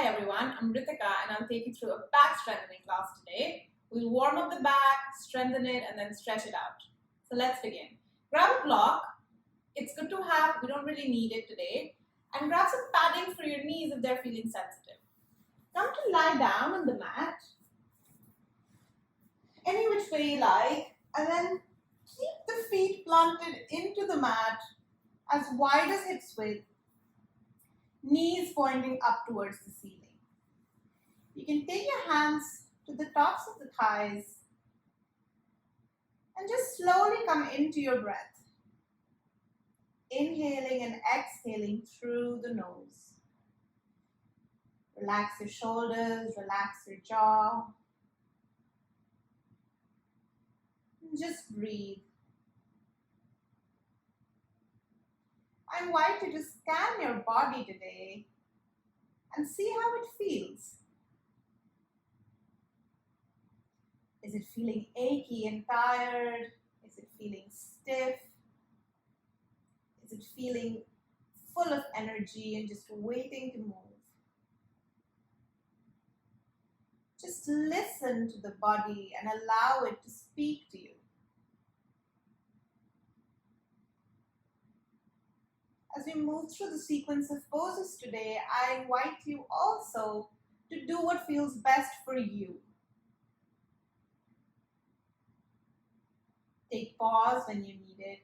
Hi everyone, I'm Ritika and I'll take you through a back strengthening class today. We'll warm up the back, strengthen it, and then stretch it out. So let's begin. Grab a block. It's good to have, we don't really need it today. And grab some padding for your knees if they're feeling sensitive. Come to lie down on the mat, any which way you like, and then keep the feet planted into the mat as wide as hips width, knees pointing up towards the ceiling. You can take your hands to the tops of the thighs and just slowly come into your breath. Inhaling and exhaling through the nose. Relax your shoulders, relax your jaw. And just breathe. I invite you to scan your body today and see how it feels. Is it feeling achy and tired? Is it feeling stiff? Is it feeling full of energy and just waiting to move? Just listen to the body and allow it to speak to you. As we move through the sequence of poses today, I invite you also to do what feels best for you. Take pause when you need it.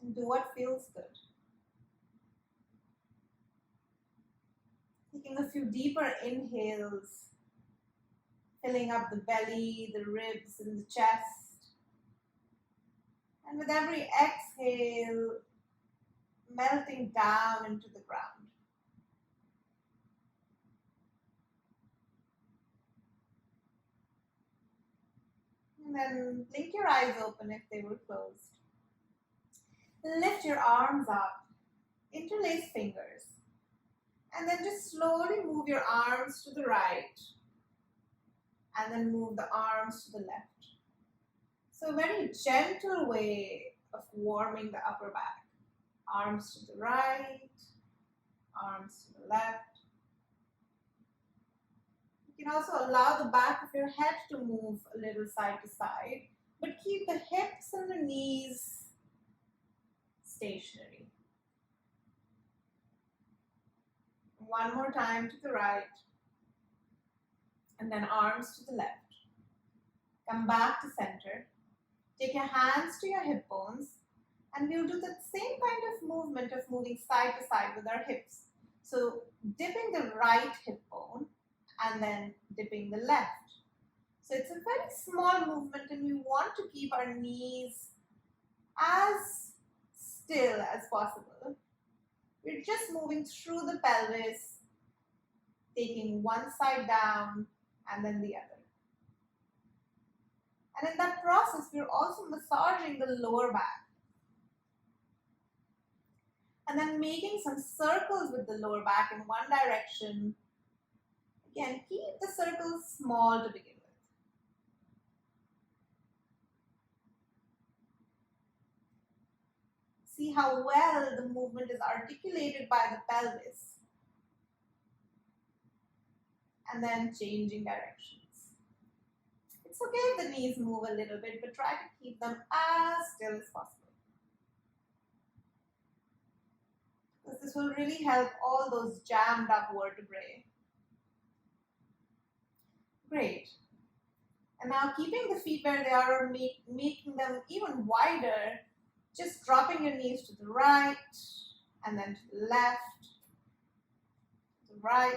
And do what feels good. Taking a few deeper inhales, filling up the belly, the ribs, and the chest. And with every exhale, melting down into the ground. And then blink your eyes open if they were closed. Lift your arms up, interlace fingers, and then just slowly move your arms to the right, and then move the arms to the left. So a very gentle way of warming the upper back. Arms to the right, arms to the left. You can also allow the back of your head to move a little side to side, but keep the hips and the knees stationary. One more time to the right, and then arms to the left. Come back to center. Take your hands to your hip bones, and we'll do the same kind of movement of moving side to side with our hips. So dipping the right hip bone, and then dipping the left. So it's a very small movement, and we want to keep our knees as still as possible. We're just moving through the pelvis, taking one side down and then the other. And in that process, we're also massaging the lower back. And then making some circles with the lower back in one direction. Again, keep the circles small to begin with. See how well the movement is articulated by the pelvis. And then changing directions. It's okay if the knees move a little bit, but try to keep them as still as possible. Because this will really help all those jammed up vertebrae. Great. And now keeping the feet where they are, or making them even wider, just dropping your knees to the right, and then to the left, to the right.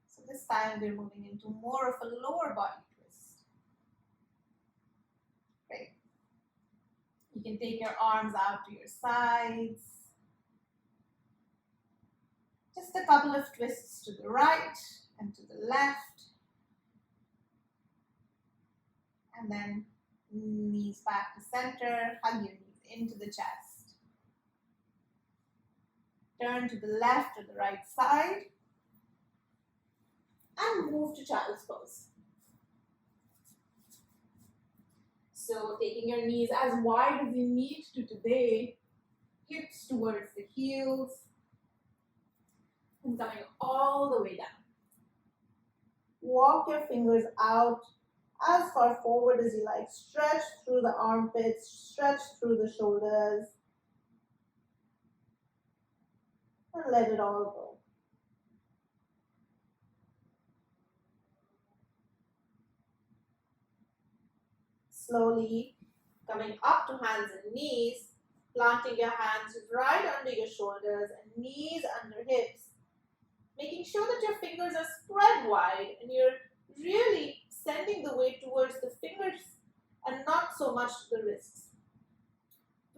So this time we're moving into more of a lower body twist. Great. You can take your arms out to your sides. Just a couple of twists to the right and to the left. And then knees back to center, hug your knees into the chest. Turn to the left or the right side. And move to child's pose. So taking your knees as wide as you need to today, hips towards the heels, and coming all the way down. Walk your fingers out as far forward as you like. Stretch through the armpits, stretch through the shoulders, and let it all go. Slowly coming up to hands and knees, planting your hands right under your shoulders and knees under hips, making sure that your fingers are spread wide and you're really sending the weight towards the fingers and not so much to the wrists.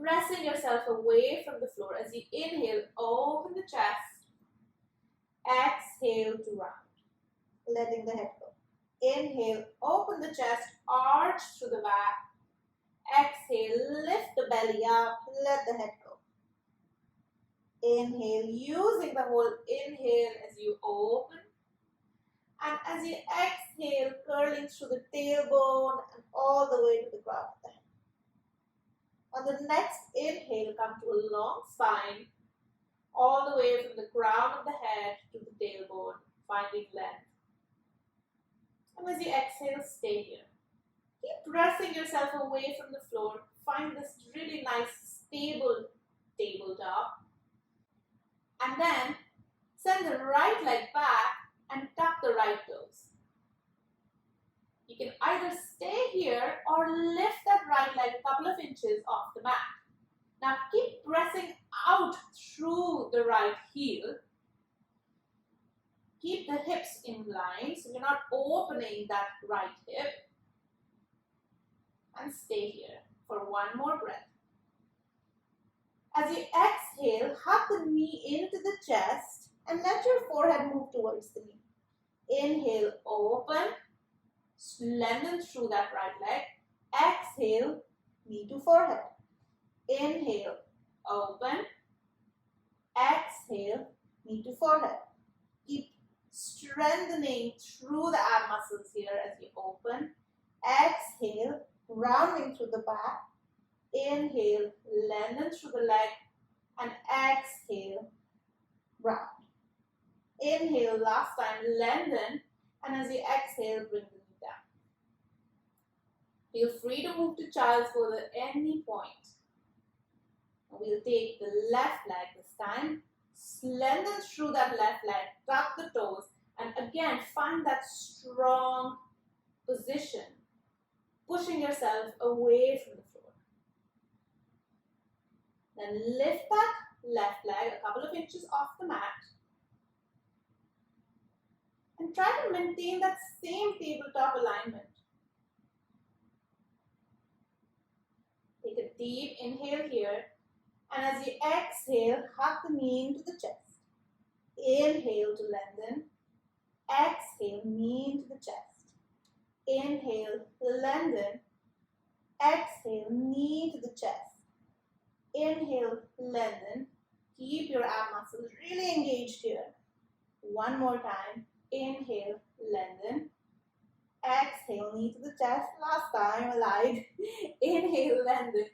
Pressing yourself away from the floor as you inhale, open the chest, exhale to round, letting the head go. Inhale, open the chest, arch through the back. Exhale, lift the belly up, let the head go. Inhale, using the whole inhale as you open. And as you exhale, curling through the tailbone and all the way to the ground of the head. On the next inhale, come to a long spine, all the way from the crown of the head to the tailbone, finding length. And as you exhale, stay here. Keep pressing yourself away from the floor. Find this really nice, stable tabletop. And then send the right leg back and tuck the right toes. You can either stay here or lift that right leg a couple of inches off the mat. Now keep pressing out through the right heel. Keep the hips in line so you're not opening that right hip. And stay here for one more breath. As you exhale, hug the knee into the chest and let your forehead move towards the knee. Inhale, open, lengthen through that right leg. Exhale, knee to forehead. Inhale, open, exhale, knee to forehead. Keep strengthening through the ab muscles here as you open. Exhale, rounding through the back. Inhale, lengthen through the leg, and exhale, round. Inhale, last time, lengthen, and as you exhale, bring the knee down. Feel free to move to child's pose at any point. We'll take the left leg this time, lengthen through that left leg, tuck the toes, and again, find that strong position, pushing yourself away from the floor. Then lift that left leg a couple of inches off the mat. And try to maintain that same tabletop alignment. Take a deep inhale here. And as you exhale, hug the knee into the chest. Inhale to lengthen. Exhale, knee into the chest. Inhale, lengthen. Exhale, knee to the chest. Inhale, lengthen. Keep your ab muscles really engaged here. One more time. Inhale, lengthen. Exhale, knee to the chest. Last time, I lied. Inhale, lengthen.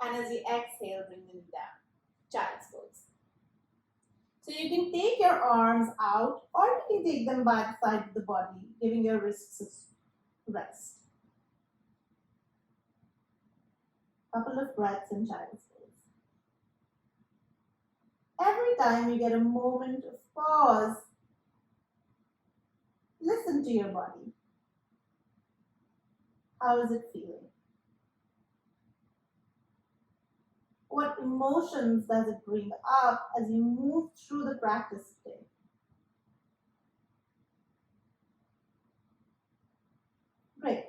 And as you exhale, bring the knee down. Child's pose. So you can take your arms out or you can take them by the side of the body, giving your wrists a rest. Couple of breaths in child's pose. Every time you get a moment of pause, listen to your body. How is it feeling? What emotions does it bring up as you move through the practice today? Great.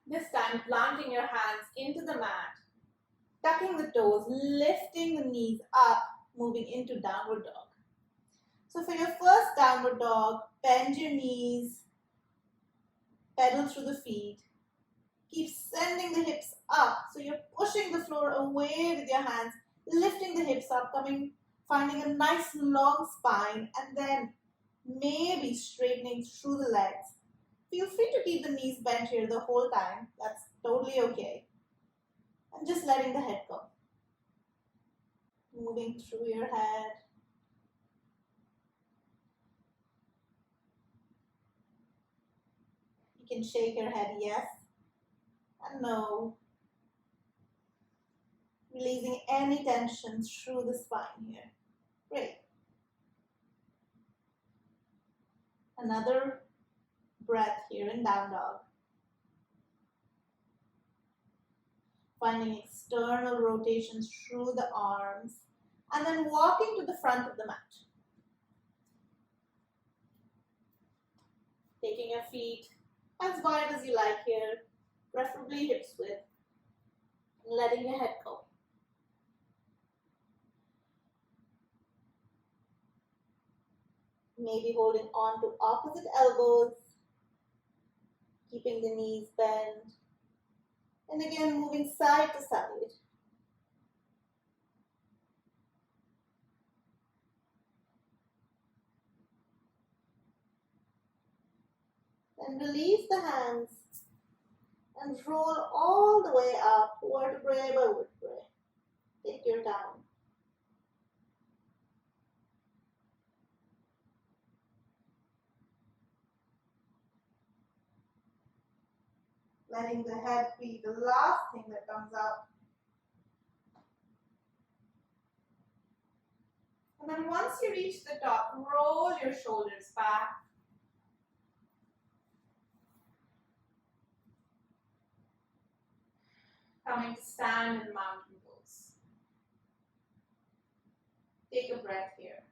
This time, planting your hands into the mat, tucking the toes, lifting the knees up, moving into downward dog. So for your first downward dog, bend your knees, pedal through the feet. Keep sending the hips up. So you're pushing the floor away with your hands, lifting the hips up, finding a nice long spine, and then maybe straightening through the legs. Feel free to keep the knees bent here the whole time. That's totally okay. And just letting the head go. moving through your head. You can shake your head yes and no, releasing any tension through the spine here. Great. Another breath here in down dog. Finding external rotations through the arms and then walking to the front of the mat. Taking your feet as wide as you like here, preferably hips width, and letting your head go. Maybe holding on to opposite elbows, keeping the knees bent, and again moving side to side. Then release the hands and roll all the way up, vertebrae by vertebrae. Take your time. Letting the head be the last thing that comes up. And then once you reach the top, roll your shoulders back. Coming to stand in mountain pose. Take a breath here.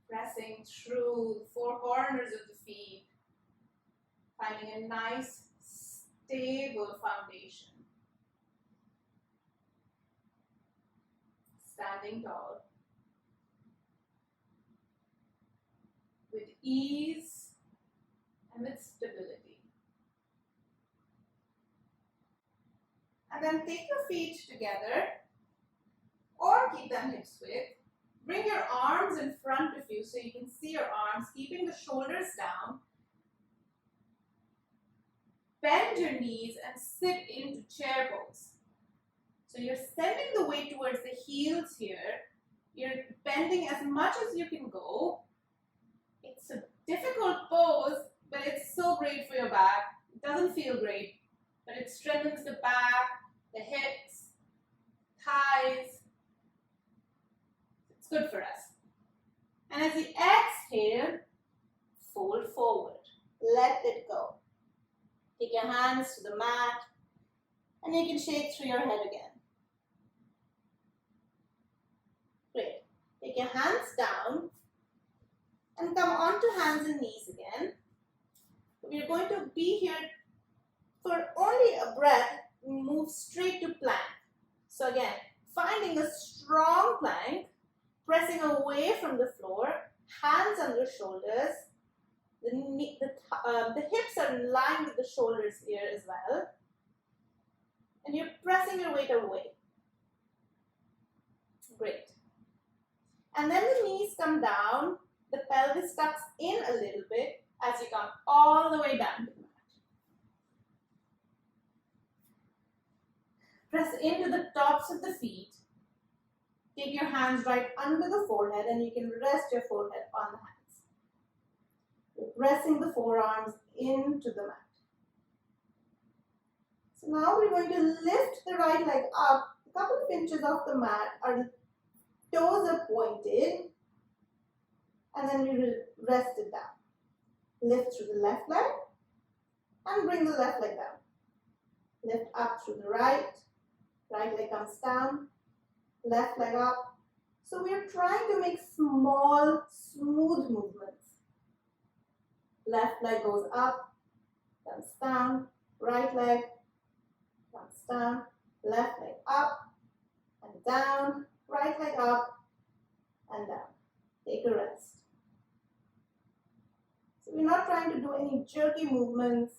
Pressing through the four corners of the feet, finding a nice, stable foundation. Standing tall. With ease and with stability. And then take your feet together or keep them hips width. Bring your arms in front of you so you can see your arms, keeping the shoulders down. Bend your knees and sit into chair pose. So you're sending the weight towards the heels here. You're bending as much as you can go. It's a difficult pose, but it's so great for your back. It doesn't feel great, but it strengthens the back, the hips, thighs. It's good for us. And as you exhale, fold forward. Let it go. Take your hands to the mat, and you can shake through your head again. Great. Take your hands down and come onto hands and knees again. We're going to be here for only a breath. Move straight to plank. So again, finding a strong plank, pressing away from the floor, hands under shoulders. The hips are in line with the shoulders here as well. And you're pressing your weight away. Great. And then the knees come down, the pelvis tucks in a little bit as you come all the way down to the mat. Press into the tops of the feet. Take your hands right under the forehead and you can rest your forehead on the hands. You're pressing the forearms into the mat. So now we're going to lift the right leg up a couple of inches off the mat. Our toes are pointed and then we will rest it down. Lift through the left leg and bring the left leg down. Lift up through the right leg comes down, left leg up. So we are trying to make small, smooth movements. Left leg goes up, comes down, right leg comes down, left leg up and down, right leg up and down. Take a rest. So we're not trying to do any jerky movements.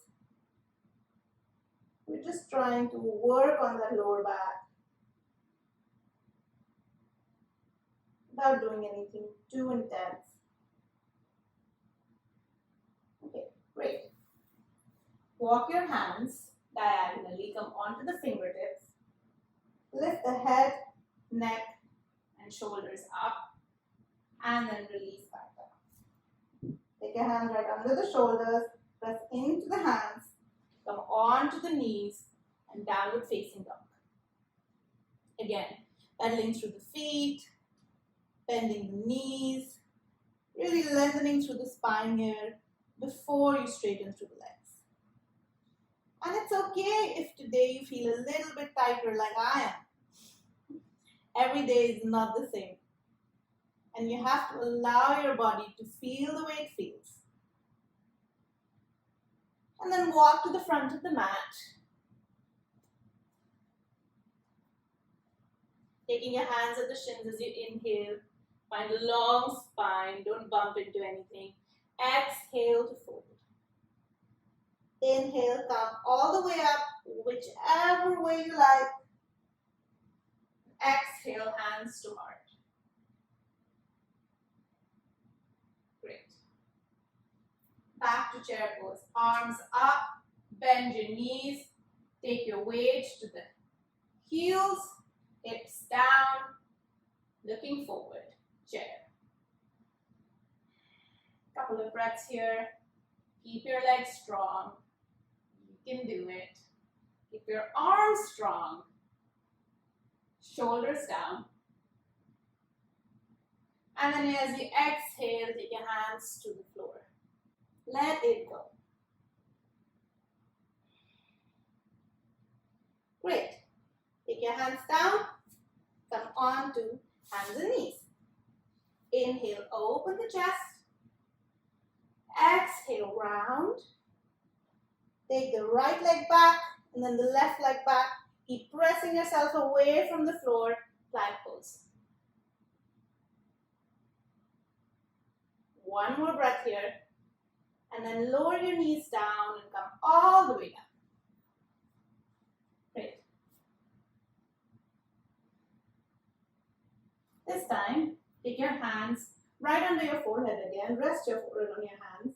We're just trying to work on that lower back without doing anything too intense. Okay, great. Walk your hands Diagonally come onto the fingertips. Lift the head, neck, and shoulders up, and then release back down. Take your hands right under the shoulders, press into the hands, come onto the knees, and downward facing dog. Again, pedaling through the feet, bending the knees, really lengthening through the spine here before you straighten through the legs. And it's okay if today you feel a little bit tighter like I am. Every day is not the same. And you have to allow your body to feel the way it feels. And then walk to the front of the mat. Taking your hands at the shins as you inhale. Find a long spine. Don't bump into anything. Exhale to fold. Inhale, come all the way up, whichever way you like. Exhale, hands to heart. Great. Back to chair pose. Arms up, bend your knees. Take your weight to the heels, hips down, looking forward. Chair. Couple of breaths here. Keep your legs strong. You can do it. Keep your arms strong. Shoulders down. And then as you exhale, take your hands to the floor. Let it go. Great. Take your hands down. Come on to hands and knees. Inhale, open the chest. Exhale, round. Take the right leg back and then the left leg back. Keep pressing yourself away from the floor, plank pose. One more breath here. And then lower your knees down and come all the way down. Great. This time, take your hands right under your forehead again. Rest your forehead on your hands.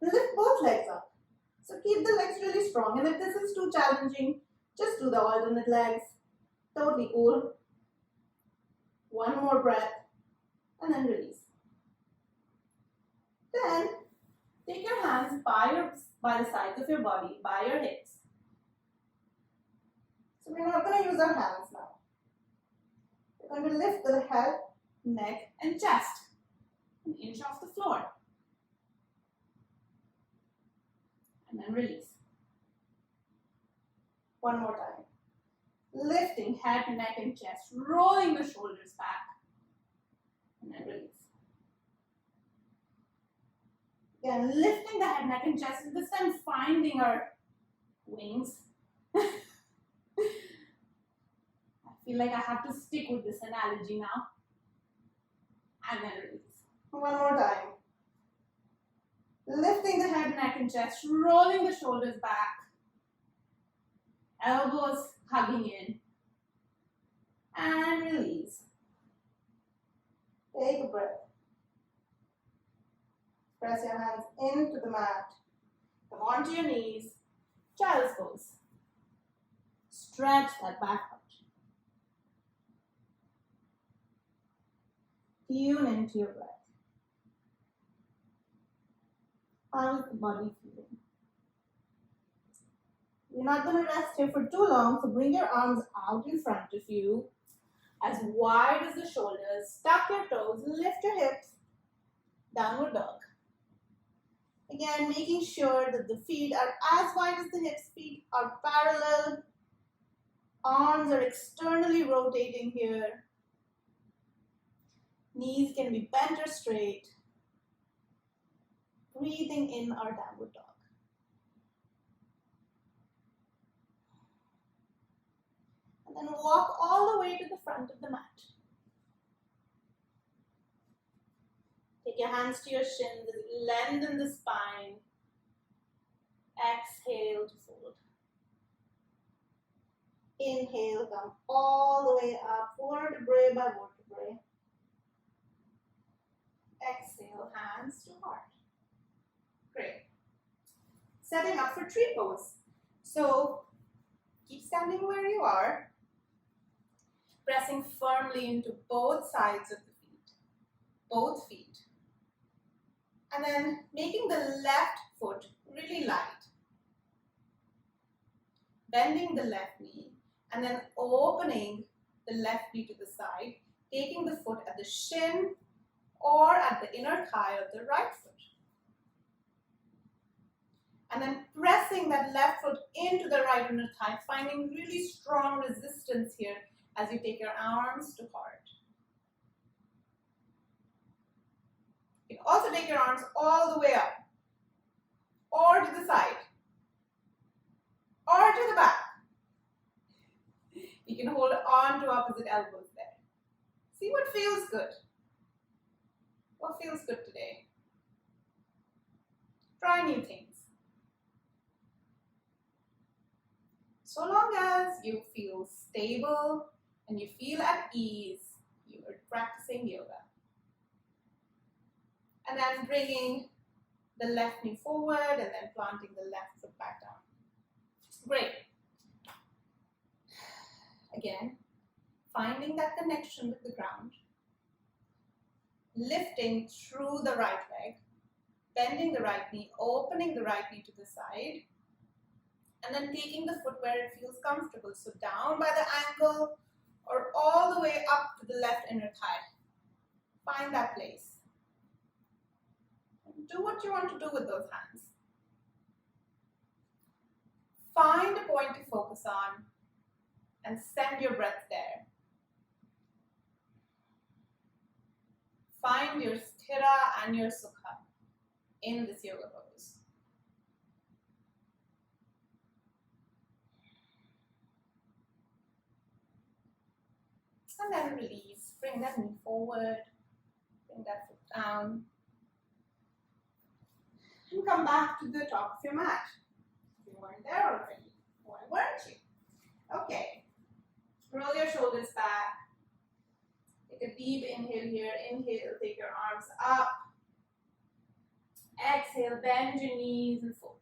Lift both legs up. So keep the legs really strong. And if this is too challenging, just do the alternate legs. Totally cool. One more breath. And then release. Then, take your hands by the sides of your body, by your hips. So we're not going to use our hands now. We're going to lift the head, neck, and chest an inch off the floor. And then release. One more time. Lifting head, neck, and chest, rolling the shoulders back. And then release. Again, lifting the head, neck, and chest, and this time finding our wings. I feel like I have to stick with this analogy now. And then release. One more time. Lifting the head, neck, and chest, rolling the shoulders back. Elbows hugging in. And release. Take a breath. Press your hands into the mat. Come onto your knees. Child's pose. Stretch that back out. Tune into your breath. How is the body feeling? You're not going to rest here for too long, so bring your arms out in front of you, as wide as the shoulders. Tuck your toes, lift your hips, downward dog. Again, making sure that the feet are as wide as the hips, feet are parallel. Arms are externally rotating here. Knees can be bent or straight. Breathing in our downward dog. And then walk all the way to the front of the mat. Take your hands to your shins, lengthen the spine. Exhale to fold. Inhale, come all the way up, vertebrae by vertebrae. Exhale, hands to heart. Great. setting up for tree pose. So keep standing where you are, pressing firmly into both sides of the feet, both feet. And then making the left foot really light. Bending the left knee and then opening the left knee to the side, taking the foot at the shin or at the inner thigh of the right foot. And then pressing that left foot into the right inner thigh, finding really strong resistance here as you take your arms to heart. You can also take your arms all the way up, or to the side, or to the back. You can hold on to opposite elbows there. See what feels good. What feels good today? Try new things. So long as you feel stable and you feel at ease, you are practicing yoga. And then bringing the left knee forward and then planting the left foot back down. Great. Again, finding that connection with the ground, lifting through the right leg, bending the right knee, opening the right knee to the side, and then taking the foot where it feels comfortable. So down by the ankle or all the way up to the left inner thigh. Find that place. Do what you want to do with those hands. Find a point to focus on and send your breath there. Find your sthira and your sukha in this yoga pose. And then release. Bring that knee forward. Bring that foot down. And come back to the top of your mat. You weren't there already. Why weren't you? Okay. Roll your shoulders back. Take a deep inhale here. Inhale, take your arms up. Exhale, bend your knees and fold.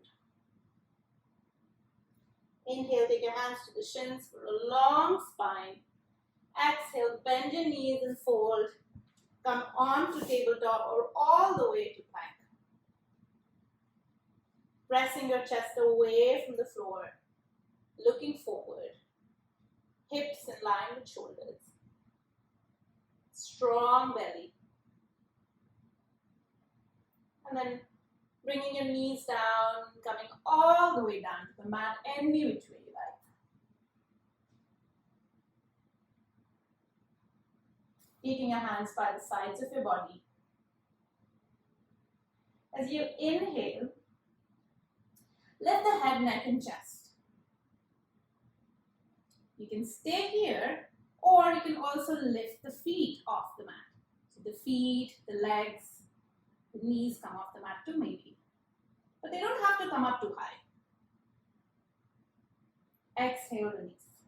Inhale, take your hands to the shins for a long spine. Exhale, bend your knees and fold. Come on to tabletop or all the way to plank. Pressing your chest away from the floor, looking forward. Hips in line with shoulders. Strong belly. And then bringing your knees down, coming all the way down to the mat, any which way you like. Taking your hands by the sides of your body. As you inhale, lift the head, neck, and chest. You can stay here, or you can also lift the feet off the mat. So the feet, the legs, the knees come off the mat too maybe. But they don't have to come up too high. Exhale, release.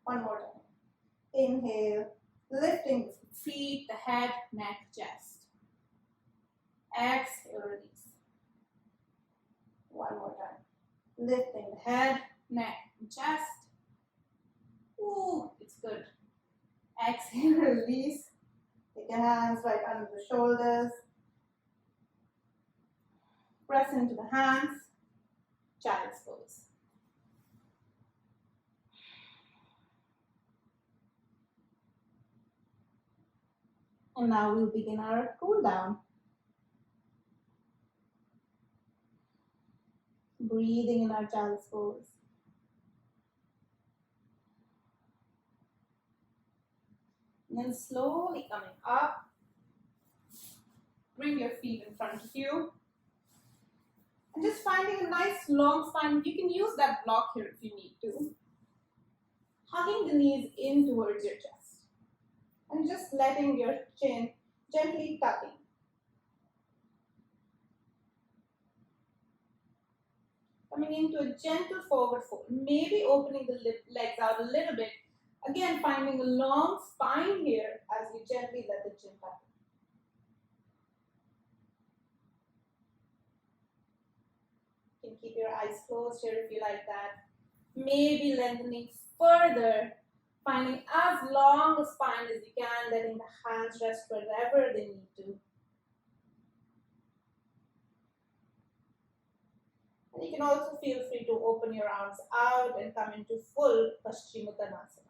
One more time. Inhale, lifting the feet, the head, neck, chest. Exhale, release. One more time. Lifting the head, neck, and chest. Ooh, it's good. Exhale, release. Take your hands right under the shoulders. Press into the hands. Child's pose. And now we'll begin our cool down. Breathing in our child's pose. And then slowly coming up. Bring your feet in front of you. And just finding a nice long spine. You can use that block here if you need to. Hugging the knees in towards your chest. And just letting your chin gently tucking. Coming into a gentle forward fold. Maybe opening the legs out a little bit. Again, finding a long spine here as you gently let the chin tuck. can keep your eyes closed here if you like that. Maybe lengthening further, finding as long a spine as you can, letting the hands rest wherever they need to. And you can also feel free to open your arms out and come into full Paschimottanasana.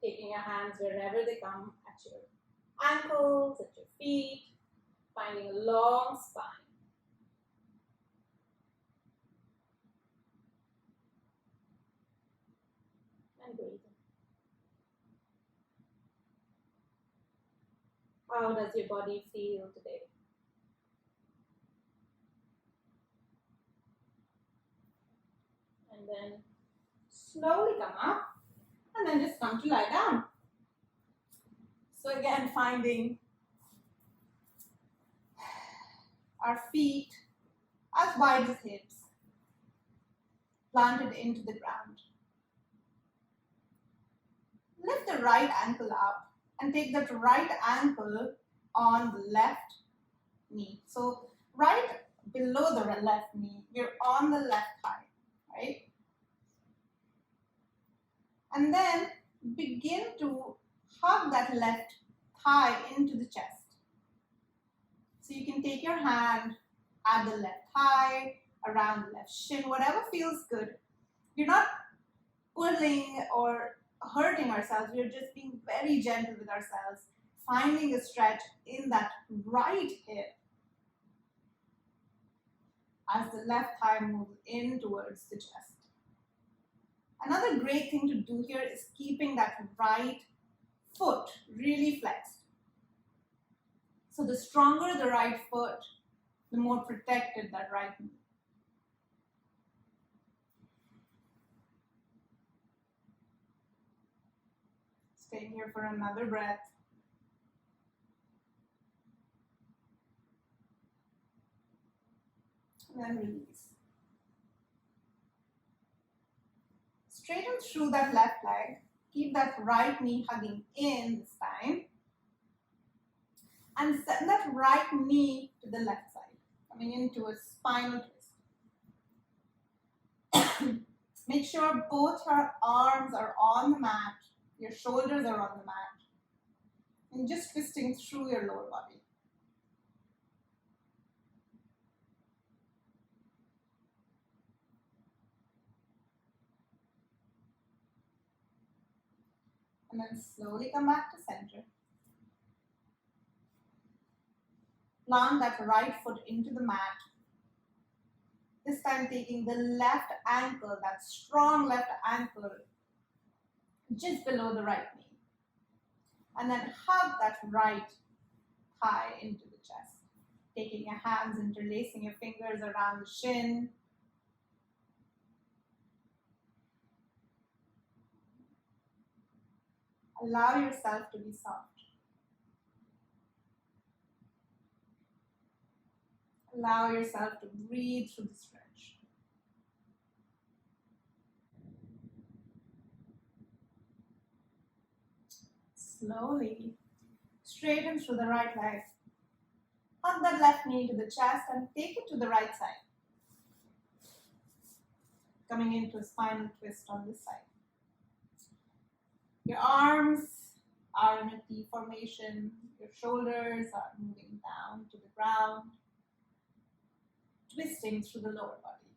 Taking your hands wherever they come, at your ankles, at your feet, finding a long spine. And breathing. How does your body feel today? And then slowly come up and then just come to lie down. So again, finding our feet as wide as hips, planted into the ground. Lift the right ankle up and take that right ankle on the left knee. So right below the left knee, we're on the left thigh, right? And then begin to hug that left thigh into the chest. So you can take your hand at the left thigh, around the left shin, whatever feels good. We're not pulling or hurting ourselves. We're just being very gentle with ourselves, finding a stretch in that right hip as the left thigh moves in towards the chest. Another great thing to do here is keeping that right foot really flexed. So the stronger the right foot, the more protected that right knee. Stay here for another breath. And then release. Straighten through that left leg. Keep that right knee hugging in this time. And send that right knee to the left side, coming into a spinal twist. Make sure both your arms are on the mat, your shoulders are on the mat, and just twisting through your lower body. And then slowly come back to center. Plant that right foot into the mat. This time taking the left ankle, that strong left ankle, just below the right knee. And then hug that right thigh into the chest. Taking your hands, interlacing your fingers around the shin. Allow yourself to be soft. Allow yourself to breathe through the stretch. Slowly straighten through the right leg. Hug that left knee to the chest and take it to the right side. Coming into a spinal twist on this side. Your arms are in a T formation. Your shoulders are moving down to the ground. Twisting through the lower body.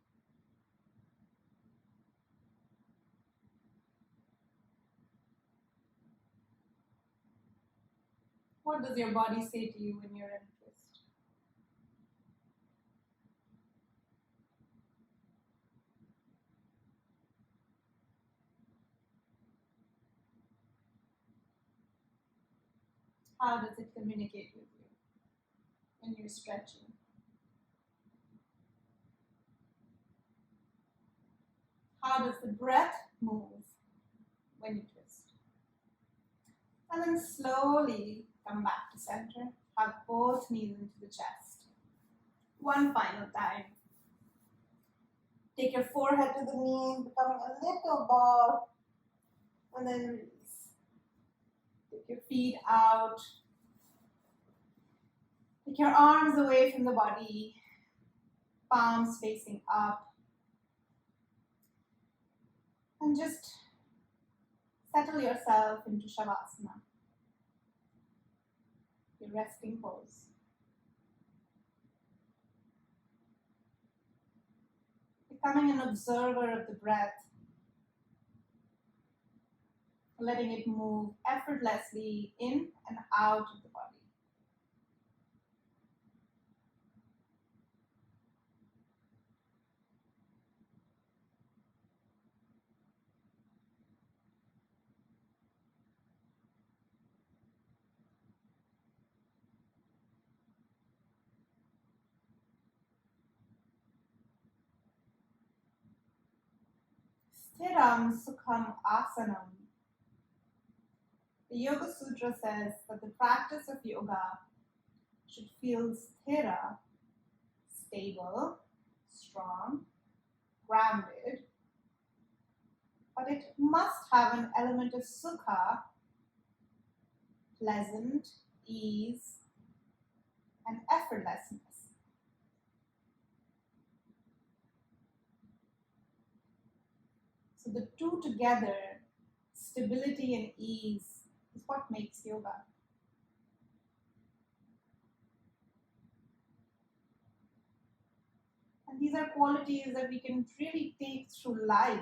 What does your body say to you when you're in a twist? How does it communicate with you when you're stretching? How does the breath move when you twist? And then slowly come back to center. Hug both knees into the chest. One final time. Take your forehead to the knee, becoming a little ball. And then release. Take your feet out. Take your arms away from the body, palms facing up, and just settle yourself into Shavasana, your resting pose. Becoming an observer of the breath, letting it move effortlessly in and out of the body. Sthiram Sukham Asanam. The Yoga Sutra says that the practice of yoga should feel sthira, stable, strong, grounded, but it must have an element of sukha, pleasant, ease, and effortlessness. So the two together, stability and ease, is what makes yoga. And these are qualities that we can really take through life.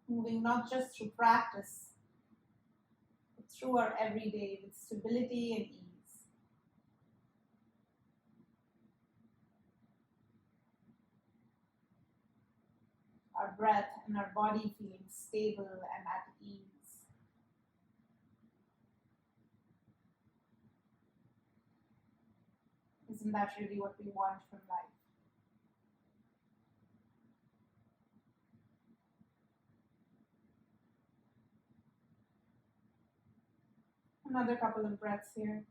Moving not just through practice, but through our everyday with stability and ease. Our breath and our body feeling stable and at ease. Isn't that really what we want from life? Another couple of breaths here.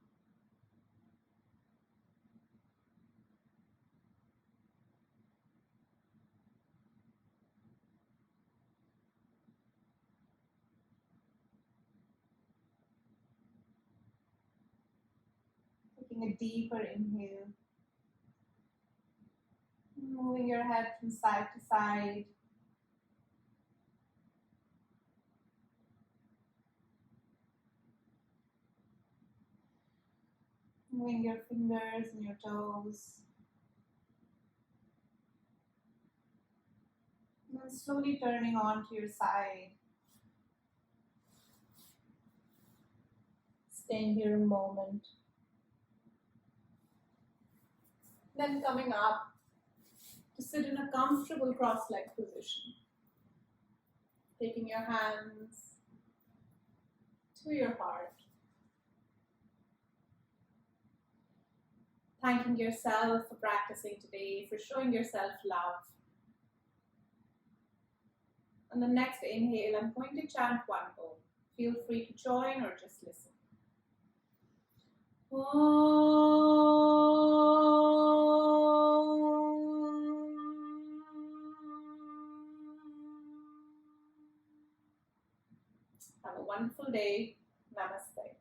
Taking a deeper inhale. Moving your head from side to side. Moving your fingers and your toes. And then slowly turning onto your side. Staying here a moment. Then coming up to sit in a comfortable cross-legged position. Taking your hands to your heart. Thanking yourself for practicing today, for showing yourself love. On the next inhale, I'm going to chant one Om. Feel free to join or just listen. Have a wonderful day. Namaste.